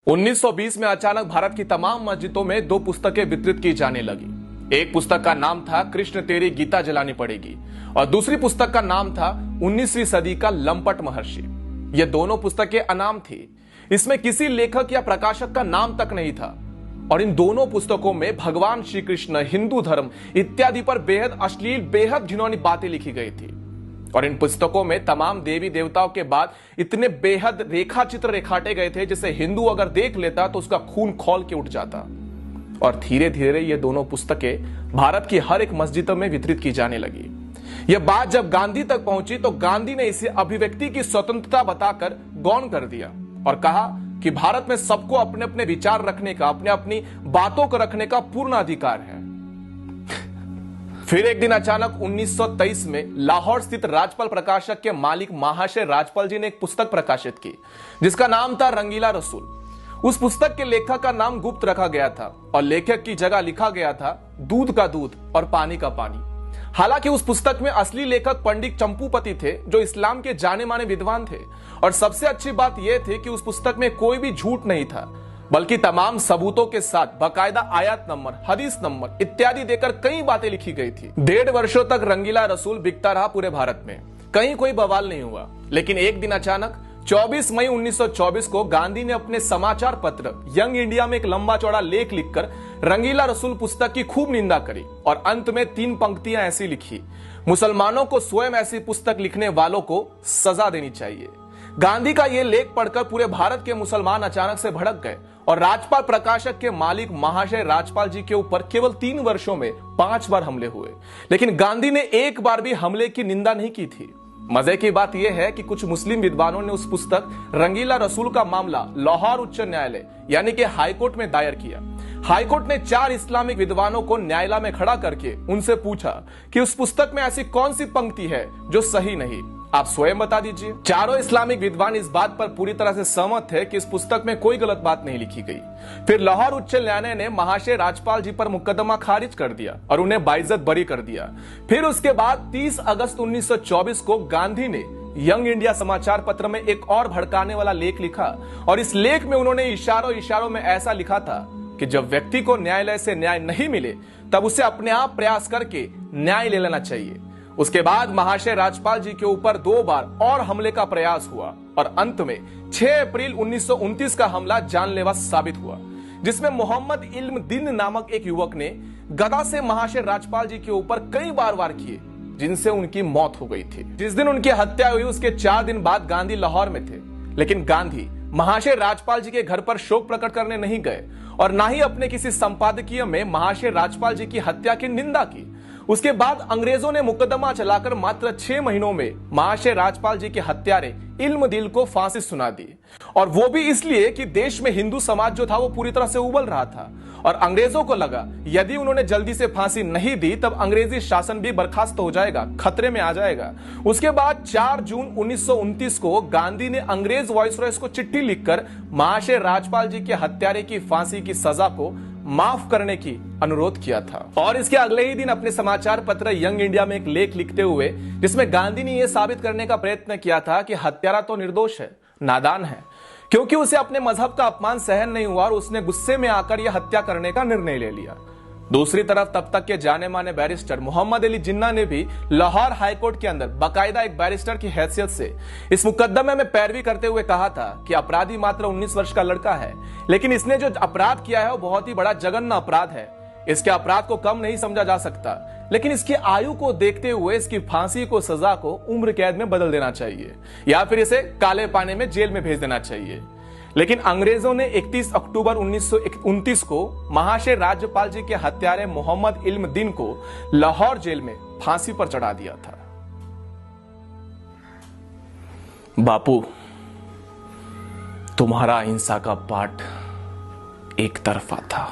1920 में अचानक भारत की तमाम मस्जिदों में दो पुस्तकें वितरित की जाने लगी। एक पुस्तक का नाम था कृष्ण तेरी गीता जलानी पड़ेगी और दूसरी पुस्तक का नाम था 19वीं सदी का लंपट महर्षि। ये दोनों पुस्तकें अनाम थी। इसमें किसी लेखक या प्रकाशक का नाम तक नहीं था और इन दोनों पुस्तकों में भगवान श्री कृष्ण, हिंदू धर्म इत्यादि पर बेहद अश्लील, बेहद घिनौनी बातें लिखी गई थी। और इन पुस्तकों में तमाम देवी देवताओं के बाद इतने बेहद रेखा चित्र रेखाटे गए थे जिसे हिंदू अगर देख लेता तो उसका खून खौल के उठ जाता। और धीरे धीरे ये दोनों पुस्तकें भारत की हर एक मस्जिदों में वितरित की जाने लगी। यह बात जब गांधी तक पहुंची तो गांधी ने इसे अभिव्यक्ति की स्वतंत्रता बताकर गौण कर दिया और कहा कि भारत में सबको अपने अपने विचार रखने का, अपने अपनी बातों को रखने का पूर्ण अधिकार है। फिर एक दिन अचानक 1923 में लाहौर स्थित राजपाल प्रकाशक के मालिक महाशय राजपाल जी ने एक पुस्तक प्रकाशित की जिसका नाम था रंगीला रसूल। उस पुस्तक के लेखक का नाम गुप्त रखा गया था और लेखक की जगह लिखा गया था दूध का दूध और पानी का पानी। हालांकि उस पुस्तक में असली लेखक पंडित चंपूपति थे जो इस्लाम के जाने माने विद्वान थे। और सबसे अच्छी बात यह थी कि उस पुस्तक में कोई भी झूठ नहीं था बल्कि तमाम सबूतों के साथ बाकायदा आयत नंबर, हदीस नंबर इत्यादि देकर कई बातें लिखी गई थी। 1.5 वर्षों तक रंगीला रसूल बिकता रहा पूरे भारत में, कहीं कोई बवाल नहीं हुआ। लेकिन एक दिन अचानक 24 मई 1924 को गांधी ने अपने समाचार पत्र यंग इंडिया में एक लंबा चौड़ा लेख लिखकर रंगीला रसूल पुस्तक की खूब निंदा करी और अंत में 3 पंक्तियां ऐसी लिखी: मुसलमानों को स्वयं ऐसी पुस्तक लिखने वालों को सजा देनी चाहिए। गांधी का यह लेख पढ़कर पूरे भारत के मुसलमान अचानक से भड़क गए और राजपाल प्रकाशक के मालिक महाशय राजपाल जी के ऊपर केवल 3 वर्षों में 5 बार हमले हुए। लेकिन गांधी ने एक बार भी हमले की निंदा नहीं की थी। मजे की बात यह है कि कुछ मुस्लिम विद्वानों ने उस पुस्तक रंगीला रसूल का मामला लाहौर उच्च न्यायालय यानी कि हाईकोर्ट में दायर किया। हाईकोर्ट ने 4 इस्लामिक विद्वानों को न्यायालय में खड़ा करके उनसे पूछा कि उस पुस्तक में ऐसी कौन सी पंक्ति है जो सही नहीं, आप स्वयं बता दीजिए। चारों इस्लामिक विद्वान इस बात पर पूरी तरह से सहमत थे कि इस पुस्तक में कोई गलत बात नहीं लिखी गई। फिर लाहौर उच्च न्यायालय ने महाशय राजपाल जी पर मुकदमा खारिज कर दिया और उन्हें बाइज्जत बरी कर दिया। फिर उसके बाद 30 अगस्त 1924 को गांधी ने यंग इंडिया समाचार पत्र में एक और भड़काने वाला लेख लिखा और इस लेख में उन्होंने इशारों में ऐसा लिखा था कि जब व्यक्ति को न्यायालय से न्याय नहीं मिले तब उसे अपने आप प्रयास करके न्याय ले लेना चाहिए। उसके बाद महाशय राजपाल जी के ऊपर 2 बार और हमले का प्रयास हुआ और अंत में 6 अप्रैल 1929 का हमला जानलेवा साबित हुआ जिसमें मोहम्मद इल्म दीन नामक एक युवक ने गदा से महाशय राजपाल जी के ऊपर कई बार वार किए जिनसे उनकी मौत हो गई थी। जिस दिन उनकी हत्या हुई उसके 4 दिन बाद गांधी लाहौर में थे। लेकिन गांधी महाशय राजपाल जी के घर पर शोक प्रकट करने नहीं गए और ना ही अपने किसी संपादकीय में महाशय राजपाल जी की हत्या की निंदा की। उसके बाद अंग्रेजों ने मुकदमा चलाकर मात्र 6 महीनों में महाशय राजपाल जी के हत्यारे इल्म दिल को फांसी सुना दी और वो भी इसलिए कि देश में हिंदू समाज जो था वो पूरी तरह से उबल रहा था और अंग्रेजों को लगा यदि उन्होंने जल्दी से फांसी नहीं दी तब अंग्रेजी शासन भी बर्खास्त हो जाएगा, खतरे में आ जाएगा। उसके बाद 4 जून 1929 को गांधी ने अंग्रेज वाइसरॉय को चिट्ठी लिखकर महाशय राजपाल जी के हत्यारे की फांसी की सजा को माफ करने की अनुरोध किया था। और इसके अगले ही दिन अपने समाचार पत्र यंग इंडिया में एक लेख लिखते हुए जिसमें गांधी ने यह साबित करने का प्रयत्न किया था कि हत्यारा तो निर्दोष है, नादान है, क्योंकि उसे अपने मजहब का अपमान सहन नहीं हुआ और उसने गुस्से में आकर यह हत्या करने का निर्णय ले लिया। दूसरी तरफ तब तक के जाने माने बैरिस्टर मोहम्मद अली जिन्ना ने भी लाहौर हाईकोर्ट के अंदर बाकायदा एक बैरिस्टर की हैसियत से इस मुकदमे में पैरवी करते हुए कहा था कि अपराधी मात्र 19 वर्ष का लड़का है, लेकिन इसने जो अपराध किया है वो बहुत ही बड़ा जघन्य अपराध है। इसके अपराध को कम नहीं समझा जा सकता, लेकिन इसकी आयु को देखते हुए इसकी फांसी को सजा को उम्र कैद में बदल देना चाहिए या फिर इसे काले पानी में जेल में भेज देना चाहिए। लेकिन अंग्रेजों ने 31 अक्टूबर 1929 को महाशय राजपाल जी के हत्यारे मोहम्मद इल्म दीन को लाहौर जेल में फांसी पर चढ़ा दिया था। बापू, तुम्हारा अहिंसा का पाठ एक तरफा था।